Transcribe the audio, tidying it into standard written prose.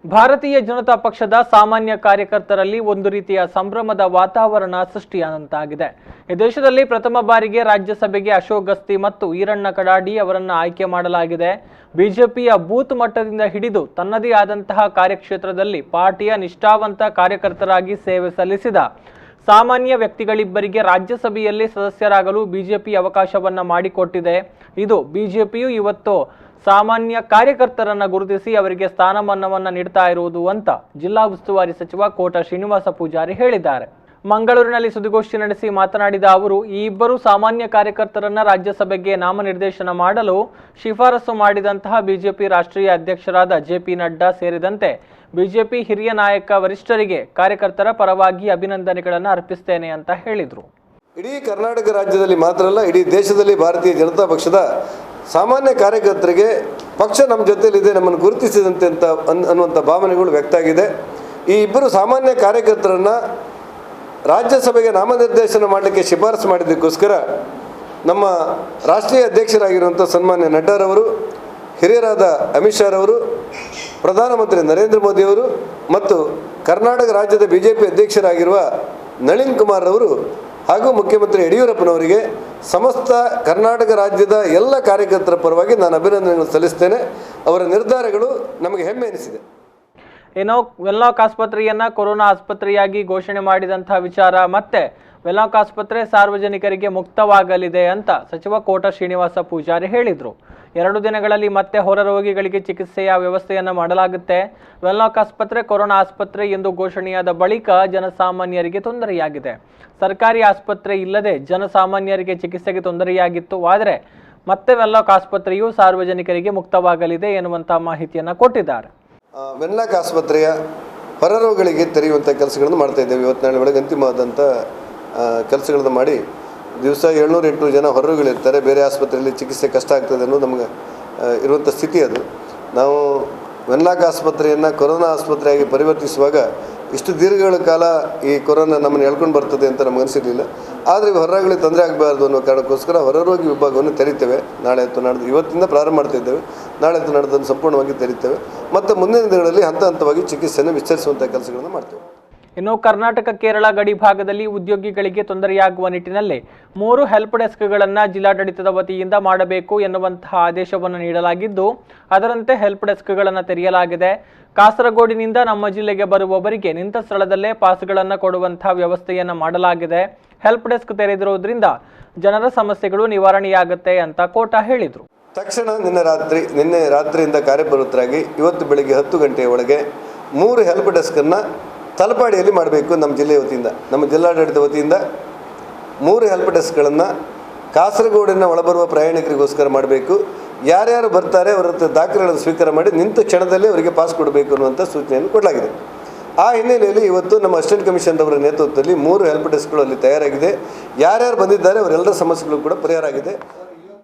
ಭಾರತೀಯ ಜನತಾ ಪಕ್ಷದ ಸಾಮಾನ್ಯ ಕಾರ್ಯಕರ್ತರಲ್ಲಿ ಒಂದು ರೀತಿಯ ಸಂಭ್ರಮದ ವಾತಾವರಣ ಸೃಷ್ಟಿಯಾದಂತಾಗಿದೆ. ಈ ದೇಶದಲ್ಲಿ ಪ್ರಥಮ ಬಾರಿಗೆ ರಾಜ್ಯಸಭೆಗೆ ಅಶೋಕ್ ಗಸ್ತಿ ಮತ್ತು ಈರಣ್ಣ ಕಡಾಡಿ ಅವರನ್ನು ಆಯ್ಕೆ ಮಾಡಲಾಗಿದೆ. ಬಿಜೆಪಿಯ ಬೂತ್ ಮಟ್ಟದಿಂದ ಹಿಡಿದು ತನ್ನದೇ ಆದಂತಹ ಕಾರ್ಯಕ್ಷೇತ್ರದಲ್ಲಿ ಪಾರ್ಟಿಯ ನಿಷ್ಠಾವಂತ ಕಾರ್ಯಕರ್ತರಾಗಿ ಸೇವೆ ಸಲ್ಲಿಸಿದ ಸಾಮಾನ್ಯ ವ್ಯಕ್ತಿಗಳಿಬ್ಬರಿಗೆ ರಾಜ್ಯಸಭೆಯಲ್ಲಿ ಸದಸ್ಯರಾಗಲು ಬಿಜೆಪಿ ಅವಕಾಶವನ್ನ ಮಾಡಿಕೊಟ್ಟಿದೆ. ಇದು ಬಿಜೆಪಿಯು ಇವತ್ತು ಸಾಮಾನ್ಯ ಕಾರ್ಯಕರ್ತರನ್ನು ಗುರುತಿಸಿ ಅವರಿಗೆ ಸ್ಥಾನಮಾನವನ್ನ ನೀಡ್ತಾ ಇರುವುದು ಅಂತ ಜಿಲ್ಲಾ ಉಸ್ತುವಾರಿ ಸಚಿವ ಕೋಟ ಶ್ರೀನಿವಾಸ ಪೂಜಾರಿ ಹೇಳಿದ್ದಾರೆ. ಮಂಗಳೂರಿನಲ್ಲಿ ಸುದ್ದಿಗೋಷ್ಠಿ ನಡೆಸಿ ಮಾತನಾಡಿದ ಅವರು, ಈ ಇಬ್ಬರು ಸಾಮಾನ್ಯ ಕಾರ್ಯಕರ್ತರನ್ನ ರಾಜ್ಯಸಭೆಗೆ ನಾಮನಿರ್ದೇಶನ ಮಾಡಲು ಶಿಫಾರಸು ಮಾಡಿದಂತಹ ಬಿಜೆಪಿ ರಾಷ್ಟ್ರೀಯ ಅಧ್ಯಕ್ಷರಾದ ಜೆಪಿ ನಡ್ಡಾ ಸೇರಿದಂತೆ ಬಿಜೆಪಿ ಹಿರಿಯ ನಾಯಕ ವರಿಷ್ಠರಿಗೆ ಕಾರ್ಯಕರ್ತರ ಪರವಾಗಿ ಅಭಿನಂದನೆಗಳನ್ನು ಅರ್ಪಿಸ್ತೇನೆ ಅಂತ ಹೇಳಿದರು. ಇಡೀ ಕರ್ನಾಟಕ ರಾಜ್ಯದಲ್ಲಿ ಮಾತ್ರ ಅಲ್ಲ, ಇಡೀ ದೇಶದಲ್ಲಿ ಭಾರತೀಯ ಜನತಾ ಪಕ್ಷದ ಸಾಮಾನ್ಯ ಕಾರ್ಯಕರ್ತರಿಗೆ ಪಕ್ಷ ನಮ್ಮ ಜೊತೆಯಲ್ಲಿದೆ, ನಮ್ಮನ್ನು ಗುರುತಿಸಿದಂತೆ ಅಂತ ಅನ್ನುವಂಥ ಭಾವನೆಗಳು ವ್ಯಕ್ತ ಆಗಿದೆ. ಈ ಇಬ್ಬರು ಸಾಮಾನ್ಯ ಕಾರ್ಯಕರ್ತರನ್ನು ರಾಜ್ಯಸಭೆಗೆ ನಾಮನಿರ್ದೇಶನ ಮಾಡಲಿಕ್ಕೆ ಶಿಫಾರಸು ಮಾಡಿದ್ದಕ್ಕೋಸ್ಕರ ನಮ್ಮ ರಾಷ್ಟ್ರೀಯ ಅಧ್ಯಕ್ಷರಾಗಿರುವಂಥ ಸನ್ಮಾನ್ಯ ನಡ್ಡಾರವರು, ಹಿರಿಯರಾದ ಅಮಿತ್ ಶಾ ರವರು, ಪ್ರಧಾನಮಂತ್ರಿ ನರೇಂದ್ರ ಮೋದಿಯವರು ಮತ್ತು ಕರ್ನಾಟಕ ರಾಜ್ಯದ ಬಿಜೆಪಿ ಅಧ್ಯಕ್ಷರಾಗಿರುವ ನಳಿನ್ ಕುಮಾರ್ ಅವರು ಹಾಗೂ ಮುಖ್ಯಮಂತ್ರಿ ಯಡಿಯೂರಪ್ಪನವರಿಗೆ ಸಮಸ್ತ ಕರ್ನಾಟಕ ರಾಜ್ಯದ ಎಲ್ಲ ಕಾರ್ಯಕರ್ತರ ಪರವಾಗಿ ನಾನು ಅಭಿನಂದನೆಗಳನ್ನು ಸಲ್ಲಿಸ್ತೇನೆ. ಅವರ ನಿರ್ಧಾರಗಳು ನಮಗೆ ಹೆಮ್ಮೆ ಎನಿಸಿದೆ. ಏನೋ ವೆನ್ಲಾಕ್ ಆಸ್ಪತ್ರೆಯನ್ನ ಕೊರೋನಾ ಆಸ್ಪತ್ರೆಯಾಗಿ ಘೋಷಣೆ ಮಾಡಿದಂತಹ ವಿಚಾರ ಮತ್ತೆ ವೆನ್ಲಾಕ್ ಆಸ್ಪತ್ರೆ ಸಾರ್ವಜನಿಕರಿಗೆ ಮುಕ್ತವಾಗಲಿದೆ ಅಂತ ಸಚಿವ ಕೋಟ ಶ್ರೀನಿವಾಸ ಪೂಜಾರಿ ಹೇಳಿದರು. 2 ದಿನಗಳಲ್ಲಿ ಮತ್ತೆ ಹೊರ ರೋಗಿಗಳಿಗೆ ಚಿಕಿತ್ಸೆಯ ವ್ಯವಸ್ಥೆಯನ್ನು ಮಾಡಲಾಗುತ್ತೆ. ವೆನ್ಲಾಕ್ ಆಸ್ಪತ್ರೆ ಕೊರೋನಾ ಆಸ್ಪತ್ರೆ ಎಂದು ಘೋಷಣೆಯಾದ ಬಳಿಕ ಜನಸಾಮಾನ್ಯರಿಗೆ ತೊಂದರೆಯಾಗಿದೆ. ಸರ್ಕಾರಿ ಆಸ್ಪತ್ರೆ ಇಲ್ಲದೆ ಜನಸಾಮಾನ್ಯರಿಗೆ ಚಿಕಿತ್ಸೆಗೆ ತೊಂದರೆಯಾಗಿತ್ತು. ಆದರೆ ಮತ್ತೆ ವೆನ್ಲಾಕ್ ಆಸ್ಪತ್ರೆಯು ಸಾರ್ವಜನಿಕರಿಗೆ ಮುಕ್ತವಾಗಲಿದೆ ಎನ್ನುವಂಥ ಮಾಹಿತಿಯನ್ನು ಕೊಟ್ಟಿದ್ದಾರೆ. ವೆನ್ಲಾಕ್ ಆಸ್ಪತ್ರೆಯ ಹೊರರೋಗಿಗಳಿಗೆ ತೆರೆಯುವಂಥ ಕೆಲಸಗಳನ್ನು ಮಾಡ್ತಾ ಇದ್ದೇವೆ. ಇವತ್ತು ನಾಳೆ ಒಳಗೆ ಅಂತಿಮವಾದಂಥ ಕೆಲಸಗಳನ್ನು ಮಾಡಿ ದಿವಸ 700-800 ಜನ ಹೊರರೋಗಿಗಳಿರ್ತಾರೆ. ಬೇರೆ ಆಸ್ಪತ್ರೆಯಲ್ಲಿ ಚಿಕಿತ್ಸೆ ಕಷ್ಟ ಆಗ್ತದೆ ಅನ್ನೋದು ನಮಗೆ ಇರುವಂಥ ಸ್ಥಿತಿ. ಅದು ನಾವು ವೆನ್ಲಾಕ್ ಆಸ್ಪತ್ರೆಯನ್ನು ಕೊರೋನಾ ಆಸ್ಪತ್ರೆಯಾಗಿ ಪರಿವರ್ತಿಸುವಾಗ ಇಷ್ಟು ದೀರ್ಘಗಳ ಕಾಲ ಈ ಕೊರೋನಾ ನಮ್ಮನ್ನು ಎಳ್ಕೊಂಡು ಬರ್ತದೆ ಅಂತ ನಮ್ಗೆ ಅನಿಸಿರಲಿಲ್ಲ. ಆದರೆ ಹೊರರೋಗಿಗಳಿಗೆ ತೊಂದರೆ ಆಗಬಾರ್ದು ಅನ್ನೋ ಕಾರಣಕ್ಕೋಸ್ಕರ ಹೊರರೋಗಿ ವಿಭಾಗವನ್ನು ತೆರಿತೇವೆ. ನಾಳೆ ಅಥವಾ ನಾಡ್ದು, ಇವತ್ತಿಂದ ಪ್ರಾರಂಭ ಮಾಡ್ತಿದ್ದೇವೆ. ನಾಳೆ ಅಥವಾ ನಾಡ್ದನ್ನು ಸಂಪೂರ್ಣವಾಗಿ ತೆರಿತೇವೆ ಮತ್ತು ಮುಂದಿನ ದಿನಗಳಲ್ಲಿ ಹಂತ ಹಂತವಾಗಿ ಚಿಕಿತ್ಸೆಯನ್ನು ವಿಸ್ತರಿಸುವಂಥ ಕೆಲಸಗಳನ್ನು ಮಾಡ್ತೇವೆ. ಇನ್ನು ಕರ್ನಾಟಕ ಕೇರಳ ಗಡಿ ಭಾಗದಲ್ಲಿ ಉದ್ಯೋಗಿಗಳಿಗೆ ತೊಂದರೆಯಾಗುವ ನಿಟ್ಟಿನಲ್ಲಿ 3 ಹೆಲ್ಪ್ ಡೆಸ್ಕ್ಗಳನ್ನು ಜಿಲ್ಲಾಡಳಿತದ ವತಿಯಿಂದ ಮಾಡಬೇಕು ಎನ್ನುವಂತಹ ಆದೇಶವನ್ನು ನೀಡಲಾಗಿದ್ದು, ಅದರಂತೆ ಹೆಲ್ಪ್ ಡೆಸ್ಕ್ಗಳನ್ನು ತೆರೆಯಲಾಗಿದೆ. ಕಾಸರಗೋಡಿನಿಂದ ನಮ್ಮ ಜಿಲ್ಲೆಗೆ ಬರುವವರಿಗೆ ನಿಂತ ಸ್ಥಳದಲ್ಲೇ ಪಾಸ್ಗಳನ್ನು ಕೊಡುವಂತಹ ವ್ಯವಸ್ಥೆಯನ್ನು ಮಾಡಲಾಗಿದೆ. ಹೆಲ್ಪ್ ಡೆಸ್ಕ್ ತೆರೆದಿರುವುದರಿಂದ ಜನರ ಸಮಸ್ಯೆಗಳು ನಿವಾರಣೆಯಾಗುತ್ತೆ ಅಂತ ಕೋಟ ಹೇಳಿದರು. ತಕ್ಷಣ ನಿನ್ನೆ ರಾತ್ರಿಯಿಂದ ಕಾರ್ಯಪ್ರವೃತ್ತರಾಗಿ ಇವತ್ತು ಬೆಳಗ್ಗೆ 10 ಗಂಟೆಯ ಒಳಗೆ 3 ಹೆಲ್ಪ್ ಡೆಸ್ಕನ್ನು ತಲಪಾಡಿಯಲ್ಲಿ ಮಾಡಬೇಕು. ನಮ್ಮ ಜಿಲ್ಲೆಯ ವತಿಯಿಂದ, ನಮ್ಮ ಜಿಲ್ಲಾಡಳಿತ ವತಿಯಿಂದ 3 ಹೆಲ್ಪ್ ಡೆಸ್ಕ್ಗಳನ್ನು ಕಾಸರಗೋಡಿನ ಒಳಬರುವ ಪ್ರಯಾಣಿಕರಿಗೋಸ್ಕರ ಮಾಡಬೇಕು. ಯಾರ್ಯಾರು ಬರ್ತಾರೆ ಅವರ ದಾಖಲೆಗಳನ್ನು ಸ್ವೀಕಾರ ಮಾಡಿ ನಿಂತ ಕ್ಷಣದಲ್ಲಿ ಅವರಿಗೆ ಪಾಸ್ ಕೊಡಬೇಕು ಅನ್ನುವಂಥ ಸೂಚನೆಯನ್ನು ಕೊಡಲಾಗಿದೆ. ಆ ಹಿನ್ನೆಲೆಯಲ್ಲಿ ಇವತ್ತು ನಮ್ಮ ಅಸಿಸ್ಟೆಂಟ್ ಕಮಿಷನರ್ ಅವರ ನೇತೃತ್ವದಲ್ಲಿ 3 ಹೆಲ್ಪ್ ಡೆಸ್ಕ್ಗಳು ಅಲ್ಲಿ ತಯಾರಾಗಿದೆ. ಯಾರ್ಯಾರು ಬಂದಿದ್ದಾರೆ ಅವರೆಲ್ಲರ ಸಮಸ್ಯೆಗಳು ಕೂಡ ಪರಿಹಾರ ಆಗಿದೆ.